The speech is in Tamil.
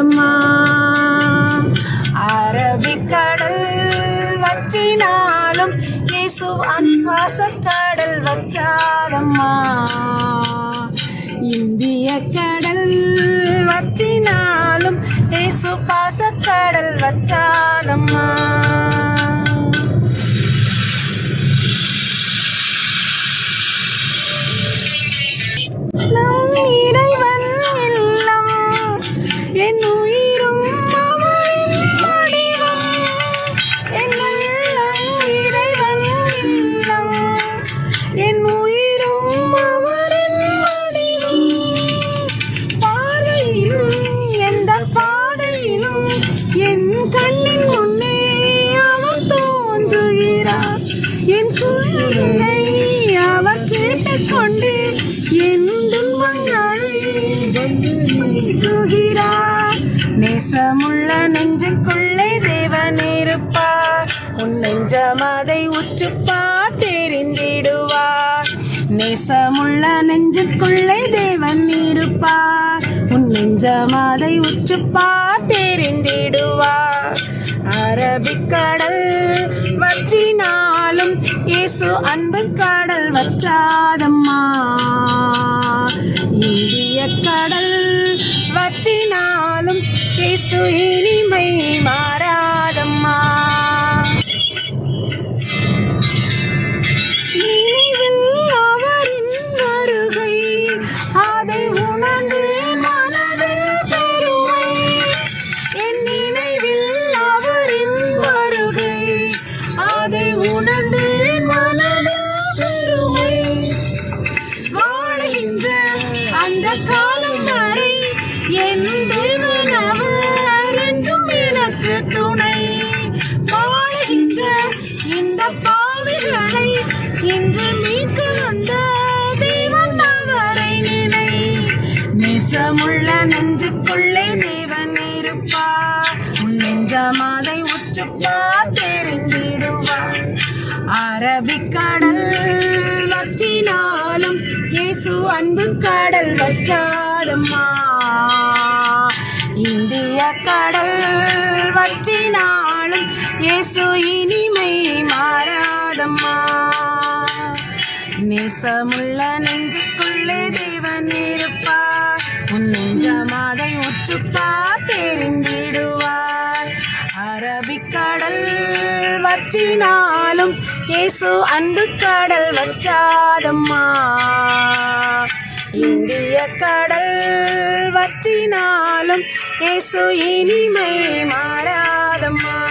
வற்றாதம்மா. அரபிக்கடல் வற்றினாலும் இயேசு பாசக்கடல் வற்றாதம்மா. இந்திய கடல் வற்றினாலும் இயேசு பாசக்கடல் வற்றாதம்மா. நம் இறைவன் இல்லம் என் உயிரும் அவரின் வடிவம். என் உள்ளம் இறைவன் இல்லம் என் உயிரும் அவரின் வடிவம். பார்வையிலும் எந்த பாதையிலும் என் கண்ணின் முன்னே அவர் தோன்றுகிறார். என் குரலை அவர் கேட்டுக்கொண்டு என் துன்பங்களை நீக்குகிறார். நேசமுள்ள நெஞ்சுக்குள்ளே தேவன் இருப்பார். உன் நெஞ்சம் அதை உற்றுப்பார் தெரிந்திடுவார். நேசமுள்ள நெஞ்சுக்குள்ளே தேவன் இருப்பார். உன் நெஞ்சம் அதை உற்றுப்பார் தெரிந்திடுவார். அரபிக்கடல் வற்றினாலும் இயேசு அன்பு கடல் வற்றாதம்மா. இந்திய கடல் வற்றினாலும் இயேசு இனிமை மாறாதம்மா. நினைவில் அவரின் வருகை அதை உணர்ந்து மனதில் பெருமை. என் நினைவில் அவரின் வருகை அதை உணர்ந்து மனதில் பெருமை. வாழுகின்ற அந்த காலம் வரை என் தேவன் அவர் என்றும் எனக்கு துணை. வாழுகின்ற இந்த பாவிகளை இன்று மீட்க வந்த தேவன் அவரை நினை. நேசமுள்ள நெஞ்சுக்குள்ளே தேவன் இருப்பார். உன் நெஞ்சமாதை உற்றுப்பார் தெரிந்திடுவார். அரபிக்கடல் வற்றினாலும் இயேசு அன்பு கடல் வற்றாதம்மா. இந்திய கடல் வற்றினாலும் இயேசு இனிமை மாறாதம்மா. நேசமுள்ள நெஞ்சுக்குள்ளே தேவன் இருப்பார். உன் நெஞ்சமாதை உற்றுப்பார் தெரிந்திடுவார். அரபிக்கடல் வற்றினாலும் இயேசு அன்பு கடல் வற்றாதம்மா. இந்திய கடல் வற்றினாலும் இயேசு இனிமை மாறாதம்மா.